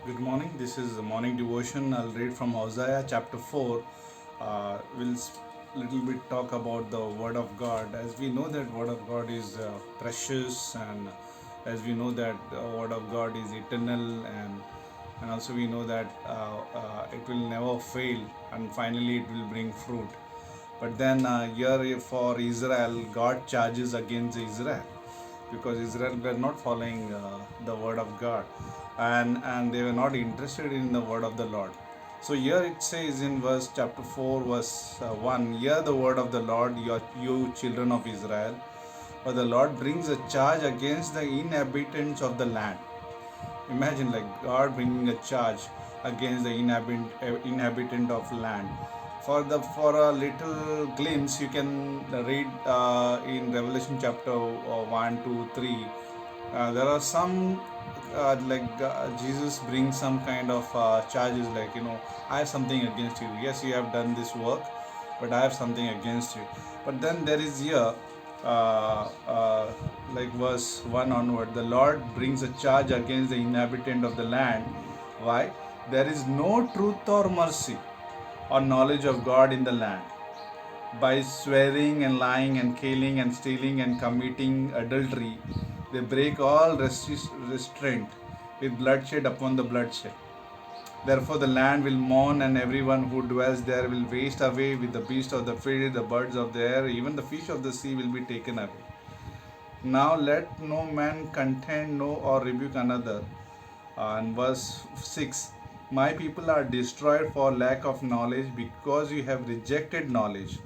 Good morning. This is the morning devotion. I'll read from Hosea chapter 4. We'll little bit talk about the Word of God. As we know that Word of God is precious, and as we know that the Word of God is eternal, and also we know that it will never fail, and finally it will bring fruit. But then here for Israel, God charges against Israel because Israel were not following the word of God, and they were not interested in the word of the Lord. So here it says in verse chapter 4 verse 1, hear the word of the Lord, you children of Israel, for the Lord brings a charge against the inhabitants of the land. Imagine like God bringing a charge against the inhabitant of land. For a little glimpse, you can read in Revelation chapter 1, 2, 3. There are some Jesus brings some kind of charges, like, I have something against you. Yes, you have done this work, but I have something against you. But then there is here, uh, uh, like verse 1 onward, the Lord brings a charge against the inhabitant of the land. Why? There is no truth or mercy or knowledge of God in the land. By swearing and lying and killing and stealing and committing adultery, they break all restraint with bloodshed upon the bloodshed. Therefore, the land will mourn, and everyone who dwells there will waste away with the beasts of the field, the birds of the air, even the fish of the sea will be taken away. Now let no man contend, no or rebuke another. And verse 6, my people are destroyed for lack of knowledge because you have rejected knowledge.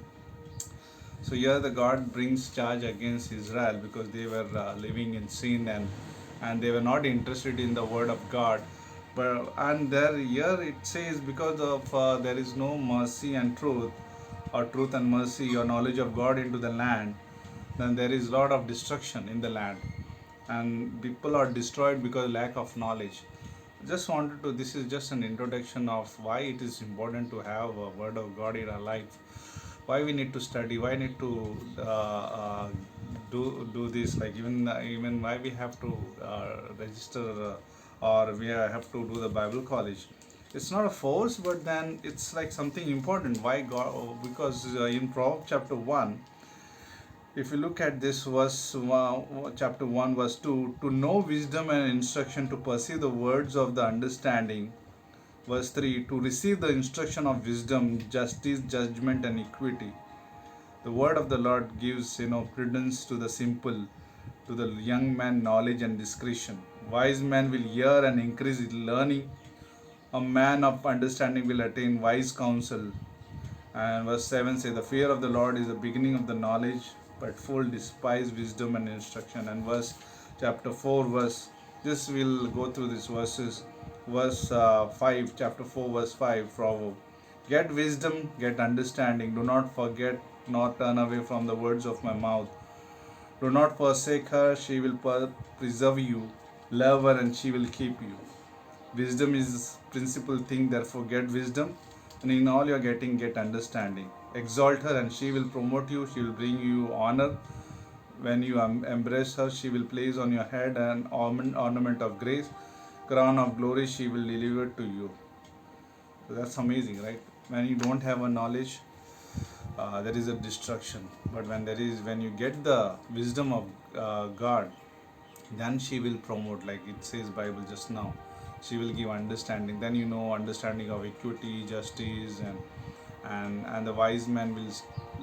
So here the God brings charge against Israel because they were living in sin, and they were not interested in the word of God. But and there here it says because of there is no mercy and truth, or truth and mercy or knowledge of God into the land, then there is a lot of destruction in the land, and people are destroyed because lack of knowledge. Just wanted to, this is just an introduction of why it is important to have a word of God in our life, why we need to study, why need to do this, like even why we have to register, or we have to do the Bible college. It's not a force, but then it's like something important. Why God? Because in Proverbs chapter 1, if you look at this verse, chapter 1 verse 2, to know wisdom and instruction, to perceive the words of the understanding. Verse 3, to receive the instruction of wisdom, justice, judgment, and equity. The word of the Lord gives, prudence to the simple, to the young man knowledge and discretion. Wise man will hear and increase in learning. A man of understanding will attain wise counsel. And verse 7 says, the fear of the Lord is the beginning of the knowledge, but fool despise wisdom and instruction. And verse chapter 4 verse, this will go through these verses. Verse 5, chapter 4 verse 5, proverb, get wisdom, get understanding, do not forget nor turn away from the words of my mouth. Do not forsake her, she will preserve you. Love her and she will keep you. Wisdom is principal thing, therefore get wisdom, and in all you are getting, get understanding. Exalt her and she will promote you, she will bring you honor. When you embrace her, she will place on your head an ornament of grace, crown of glory she will deliver to you. So that's amazing, right? When you don't have a knowledge, there is a destruction. But when you get the wisdom of God, then she will promote, like it says Bible just now, she will give understanding. Then understanding of equity, justice, and the wise man will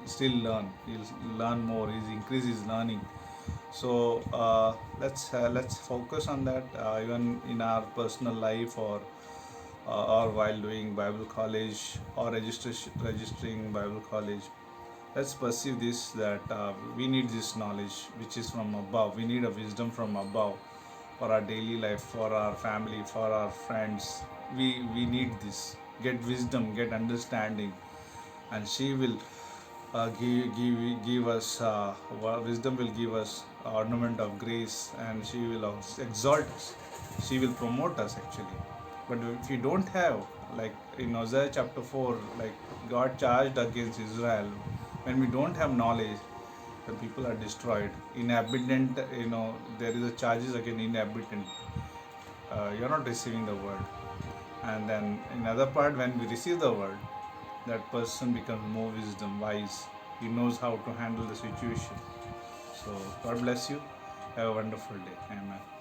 still learn, he'll learn more, he'll increase his learning. So let's focus on that, even in our personal life, or while doing Bible college, or registering Bible college. Let's perceive this, that we need this knowledge which is from above. We need a wisdom from above for our daily life, for our family, for our friends. We need this. Get wisdom, get understanding, and she will give us wisdom will give us ornament of grace, and she will exalt us. She will promote us actually. But if you don't have, like in Hosea chapter 4, like God charged against Israel, when we don't have knowledge, the people are destroyed. Inhabitant, there is a charges against inhabitant. You're not receiving the word. And then in other part, when we receive the word, that person becomes more wisdom, wise. He knows how to handle the situation. So God bless you. Have a wonderful day. Amen.